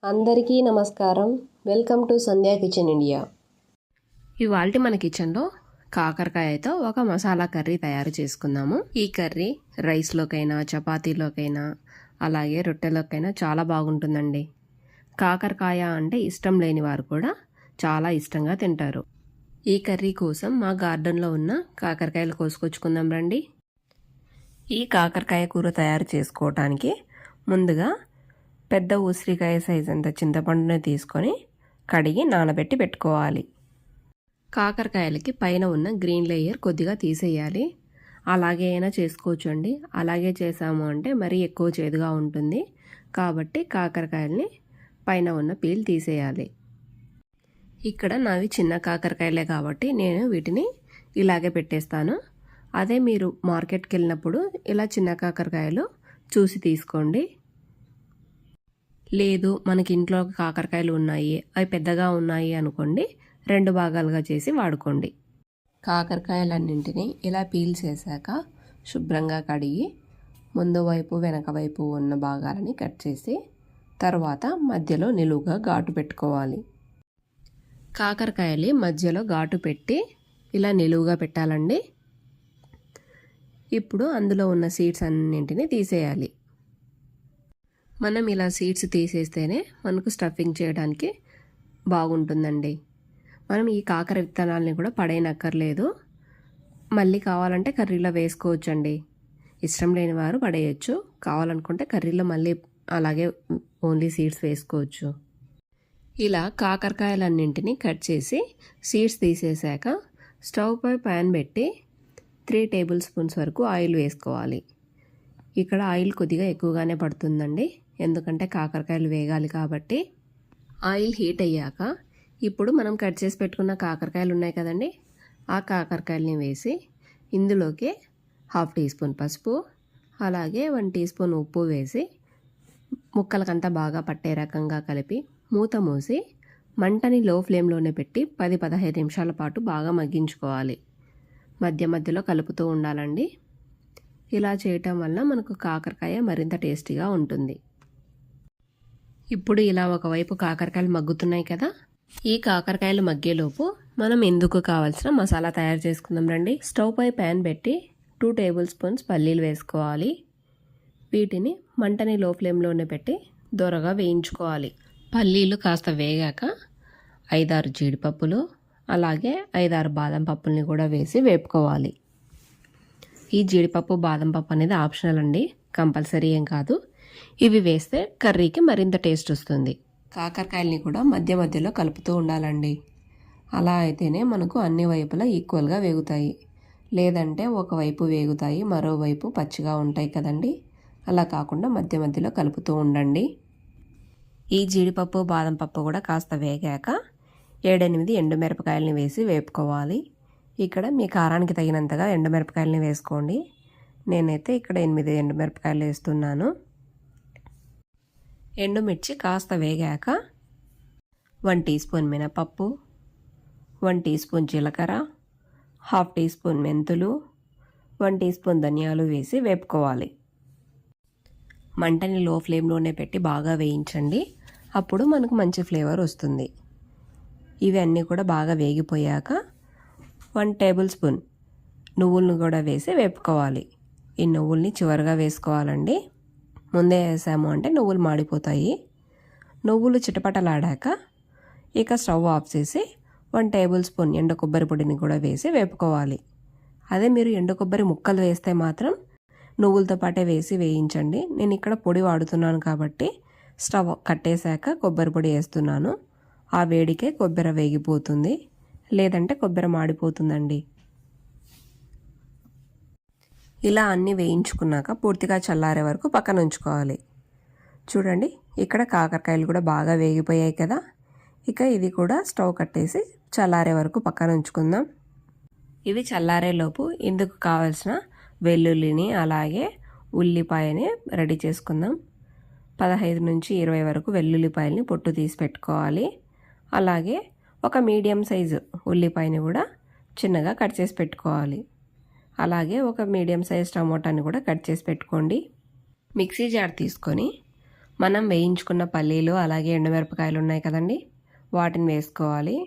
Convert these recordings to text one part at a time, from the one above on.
అందరికీ నమస్కారం. Welcome to Sandhya kitchen India. ఇవాళ మన కిచెన్లో కాకరకాయతో ఒక మసాలా కర్రీ తయారు చేసుకుందాము. ఈ కర్రీ రైస్లోకైనా చపాతీలోకైనా అలాగే రొట్టెలోకైనా చాలా బాగుంటుందండి. కాకరకాయ అంటే ఇష్టం లేని వారు కూడా చాలా ఇష్టంగా తింటారు. ఈ కర్రీ కోసం మా గార్డెన్లో ఉన్న కాకరకాయలు కోసుకొచ్చుకుందాం రండి. ఈ కాకరకాయ కూర తయారు చేసుకోవటానికి ముందుగా పెద్ద ఉసిరికాయ సైజ్ అంత చింతపండుని తీసుకొని కడిగి నానబెట్టి పెట్టుకోవాలి. కాకరకాయలకి పైన ఉన్న గ్రీన్ లేయర్ కొద్దిగా తీసేయాలి. అలాగే అయినా చేసుకోవచ్చు అండి. అలాగే చేసాము అంటే మరీ ఎక్కువ చేదుగా ఉంటుంది. కాబట్టి కాకరకాయల్ని పైన ఉన్న పీల్ తీసేయాలి. ఇక్కడ నావి చిన్న కాకరకాయలే కాబట్టి నేను వీటిని ఇలాగే పెట్టేస్తాను. అదే మీరు మార్కెట్కి వెళ్ళినప్పుడు ఇలా చిన్న కాకరకాయలు చూసి తీసుకోండి. లేదు మనకి ఇంట్లో కాకరకాయలు ఉన్నాయి, అవి పెద్దగా ఉన్నాయి అనుకోండి, 2 భాగాలుగా చేసి వాడుకోండి. కాకరకాయలన్నింటినీ ఇలా పీల్ చేశాక శుభ్రంగా కడిగి ముందు వైపు వెనక వైపు ఉన్న భాగాలని కట్ చేసి తర్వాత మధ్యలో నిలువుగా ఘాటు పెట్టుకోవాలి. కాకరకాయలు మధ్యలో ఘాటు పెట్టి ఇలా నిలువుగా పెట్టాలండి. ఇప్పుడు అందులో ఉన్న సీడ్స్ అన్నింటినీ తీసేయాలి. మనం ఇలా సీడ్స్ తీసేస్తేనే మనకు స్టఫింగ్ చేయడానికి బాగుంటుందండి. మనం ఈ కాకర విత్తనాలని కూడా పడేయనక్కర్లేదు. మళ్ళీ కావాలంటే కర్రీలో వేసుకోవచ్చండి. ఇష్టం లేని వారు పడేయచ్చు. కావాలనుకుంటే కర్రీలో మళ్ళీ అలాగే ఓన్లీ సీడ్స్ వేసుకోవచ్చు. ఇలా కాకరకాయలన్నింటినీ కట్ చేసి సీడ్స్ తీసేసాక స్టవ్ పై ప్యాన్ పెట్టి 3 టేబుల్ స్పూన్స్ వరకు ఆయిల్ వేసుకోవాలి. ఇక్కడ ఆయిల్ కొద్దిగా ఎక్కువగానే పడుతుందండి, ఎందుకంటే కాకరకాయలు వేగాలి కాబట్టి. ఆయిల్ హీట్ అయ్యాక ఇప్పుడు మనం కట్ చేసి పెట్టుకున్న కాకరకాయలు ఉన్నాయి కదండి, ఆ కాకరకాయలని వేసి ఇందులోకి 1/2 టీ స్పూన్ పసుపు అలాగే 1 టీ స్పూన్ ఉప్పు వేసి ముక్కలకంతా బాగా పట్టే రకంగా కలిపి మూత మూసి మంటని లో ఫ్లేమ్లోనే పెట్టి 10-15 నిమిషాల పాటు బాగా మగ్గించుకోవాలి. మధ్య మధ్యలో కలుపుతూ ఉండాలండి. ఇలా చేయటం వల్ల మనకు కాకరకాయ మరింత టేస్టీగా ఉంటుంది. ఇప్పుడు ఇలా ఒకవైపు కాకరకాయలు మగ్గుతున్నాయి కదా, ఈ కాకరకాయలు మగ్గేలోపు మనం ఎందుకు కావాల్సిన మసాలా తయారు చేసుకుందాం రండి. స్టవ్ పై ప్యాన్ పెట్టి 2 టేబుల్ స్పూన్స్ పల్లీలు వేసుకోవాలి. వీటిని మంటని లో ఫ్లేమ్లోనే పెట్టి దొరగా వేయించుకోవాలి. పల్లీలు కాస్త వేగాక 5-6 జీడిపప్పులు అలాగే 5-6 బాదం పప్పుల్ని కూడా వేసి వేపుకోవాలి. ఈ జీడిపప్పు బాదం పప్పు అనేది ఆప్షనల్ అండి, కంపల్సరీ ఏం కాదు. ఇవి వేస్తే కర్రీకి మరింత టేస్ట్ వస్తుంది. కాకరకాయల్ని కూడా మధ్య మధ్యలో కలుపుతూ ఉండాలండి. అలా అయితేనే మనకు అన్ని వైపులా ఈక్వల్గా వేగుతాయి. లేదంటే ఒకవైపు వేగుతాయి, మరోవైపు పచ్చిగా ఉంటాయి కదండి. అలా కాకుండా మధ్య మధ్యలో కలుపుతూ ఉండండి. ఈ జీడిపప్పు బాదం పప్పు కూడా కాస్త వేగాక 7-8 ఎండుమిరపకాయలని వేసి వేపుకోవాలి. ఇక్కడ మీ కారానికి తగినంతగా ఎండుమిరపకాయలని వేసుకోండి. నేనైతే ఇక్కడ 8 ఎండుమిరపకాయలు వేస్తున్నాను. ఎండుమిర్చి కాస్త వేగాక 1 టీ స్పూన్ మినపప్పు, 1 టీ స్పూన్ జీలకర్ర, 1/2 టీ స్పూన్ మెంతులు, 1 టీ స్పూన్ ధనియాలు వేసి వేపుకోవాలి. మంటని లో ఫ్లేమ్లోనే పెట్టి బాగా వేయించండి. అప్పుడు మనకు మంచి ఫ్లేవర్ వస్తుంది. ఇవన్నీ కూడా బాగా వేగిపోయాక 1 టేబుల్ స్పూన్ నువ్వులను కూడా వేసి వేపుకోవాలి. ఈ నువ్వుల్ని చివరిగా వేసుకోవాలండి. ముందే వేసాము అంటే నువ్వులు మాడిపోతాయి. నువ్వులు చిటపటలాడాక ఇక స్టవ్ ఆఫ్ చేసి 1 టేబుల్ స్పూన్ ఎండు కొబ్బరి పొడిని కూడా వేసి వేపుకోవాలి. అదే మీరు ఎండు కొబ్బరి ముక్కలు వేస్తే మాత్రం నువ్వులతో పాటే వేసి వేయించండి. నేను ఇక్కడ పొడి వాడుతున్నాను కాబట్టి స్టవ్ కట్టేశాక కొబ్బరి పొడి వేస్తున్నాను. ఆ వేడికే కొబ్బరి వేగిపోతుంది, లేదంటే కొబ్బరి మాడిపోతుందండి. ఇలా అన్నీ వేయించుకున్నాక పూర్తిగా చల్లారే వరకు పక్కన ఉంచుకోవాలి. చూడండి, ఇక్కడ కాకరకాయలు కూడా బాగా వేగిపోయాయి కదా. ఇక ఇది కూడా స్టవ్ కట్టేసి చల్లారే వరకు పక్కన ఉంచుకుందాం. ఇవి చల్లారేలోపు ఇందుకు కావాల్సిన వెల్లుల్లిని అలాగే ఉల్లిపాయని రెడీ చేసుకుందాం. 15-20 వరకు వెల్లుల్లిపాయలని పొట్టు తీసి పెట్టుకోవాలి. అలాగే ఒక మీడియం సైజు ఉల్లిపాయని కూడా చిన్నగా కట్ చేసి పెట్టుకోవాలి. అలాగే ఒక మీడియం సైజ్ టమోటాని కూడా కట్ చేసి పెట్టుకోండి. మిక్సీ జార్ తీసుకొని మనం వేయించుకున్న పల్లీలు అలాగే ఎండుమిరపకాయలు ఉన్నాయి కదండి, వాటిని వేసుకోవాలి.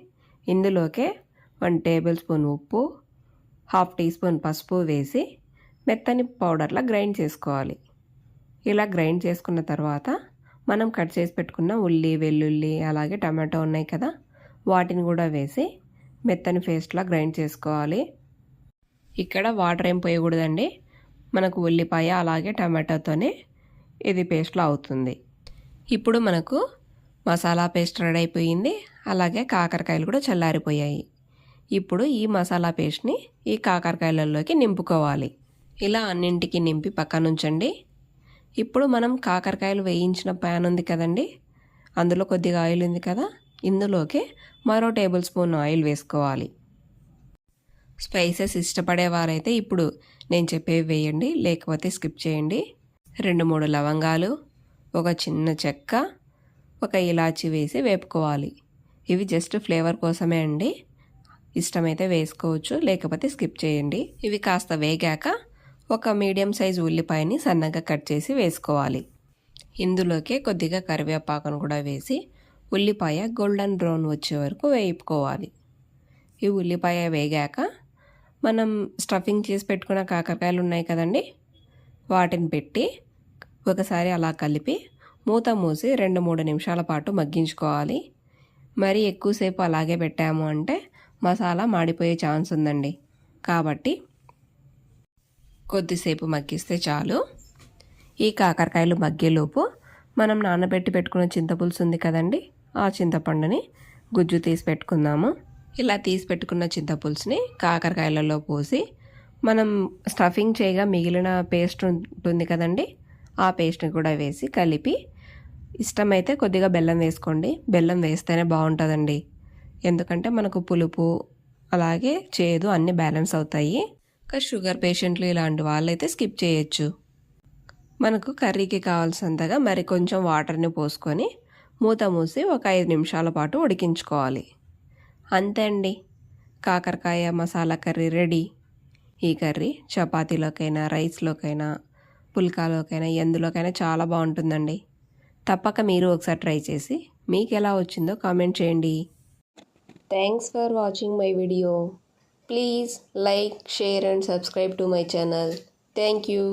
ఇందులోకే 1 టేబుల్ స్పూన్ ఉప్పు, 1/2 టీ స్పూన్ పసుపు వేసి మెత్తని పౌడర్లా గ్రైండ్ చేసుకోవాలి. ఇలా గ్రైండ్ చేసుకున్న తర్వాత మనం కట్ చేసి పెట్టుకున్న ఉల్లి, వెల్లుల్లి అలాగే టమాటో ఉన్నాయి కదా, వాటిని కూడా వేసి మెత్తని పేస్ట్లా గ్రైండ్ చేసుకోవాలి. ఇక్కడ వాటర్ ఏం పోయకూడదండి, మనకు ఉల్లిపాయ అలాగే టమాటోతోనే ఇది పేస్ట్లా అవుతుంది. ఇప్పుడు మనకు మసాలా పేస్ట్ రెడీ అయిపోయింది, అలాగే కాకరకాయలు కూడా చల్లారిపోయాయి. ఇప్పుడు ఈ మసాలా పేస్ట్ని ఈ కాకరకాయలలోకి నింపుకోవాలి. ఇలా అన్నింటికి నింపి పక్కన ఉంచండి. ఇప్పుడు మనం కాకరకాయలు వేయించిన ప్యాన్ ఉంది కదండి, అందులో కొద్దిగా ఆయిల్ ఉంది కదా, ఇందులోకి మరో టేబుల్ స్పూన్ ఆయిల్ వేసుకోవాలి. స్పైసెస్ ఇష్టపడేవారైతే ఇప్పుడు నేను చెప్పేవి వేయండి, లేకపోతే స్కిప్ చేయండి. 2-3 లవంగాలు, ఒక చిన్న చెక్క, ఒక ఇలాచి వేసి వేపుకోవాలి. ఇవి జస్ట్ ఫ్లేవర్ కోసమే అండి, ఇష్టమైతే వేసుకోవచ్చు, లేకపోతే స్కిప్ చేయండి. ఇవి కాస్త వేగాక ఒక మీడియం సైజు ఉల్లిపాయని సన్నగా కట్ చేసి వేసుకోవాలి. ఇందులోకే కొద్దిగా కరివేపాకును కూడా వేసి ఉల్లిపాయ గోల్డెన్ బ్రౌన్ వచ్చే వరకు వేపుకోవాలి. ఈ ఉల్లిపాయ వేగాక మనం స్టఫింగ్ చేసి పెట్టుకున్న కాకరకాయలు ఉన్నాయి కదండి, వాటిని పెట్టి ఒకసారి అలా కలిపి మూత మూసి 2-3 నిమిషాల పాటు మగ్గించుకోవాలి. మరి ఎక్కువసేపు అలాగే పెట్టాము అంటే మసాలా మాడిపోయే ఛాన్స్ ఉందండి, కాబట్టి కొద్దిసేపు మగ్గిస్తే చాలు. ఈ కాకరకాయలు మగ్గేలోపు మనం నానబెట్టి పెట్టుకున్న చింతపులుసు ఉంది కదండి, ఆ చింతపండుని గుజ్జు తీసి పెట్టుకుందాము. ఇలా తీసి పెట్టుకున్న చింతపులుసుని కాకరకాయలలో పోసి మనం స్టఫింగ్ చేయగా మిగిలిన పేస్ట్ ఉంటుంది కదండి, ఆ పేస్ట్ని కూడా వేసి కలిపి, ఇష్టమైతే కొద్దిగా బెల్లం వేసుకోండి. బెల్లం వేస్తేనే బాగుంటుందండి, ఎందుకంటే మనకు పులుపు అలాగే చేదు అన్నీ బ్యాలెన్స్ అవుతాయి. ఇంకా షుగర్ పేషెంట్లు ఇలాంటి వాళ్ళైతే స్కిప్ చేయొచ్చు. మనకు కర్రీకి కావాల్సినంతగా మరి కొంచెం వాటర్ని పోసుకొని మూత మూసి ఒక 5 నిమిషాల పాటు ఉడికించుకోవాలి. అంతే అండి, కాకరకాయ మసాలా కర్రీ రెడీ. ఈ కర్రీ చపాతీలోకైనా, రైస్లోకైనా, పుల్కాలోకైనా, ఎందులోకైనా చాలా బాగుంటుందండి. తప్పక మీరు ఒకసారి ట్రై చేసి మీకు ఎలా వచ్చిందో కామెంట్ చేయండి. Thanks for watching my video. Please like, share and subscribe to my channel. Thank you.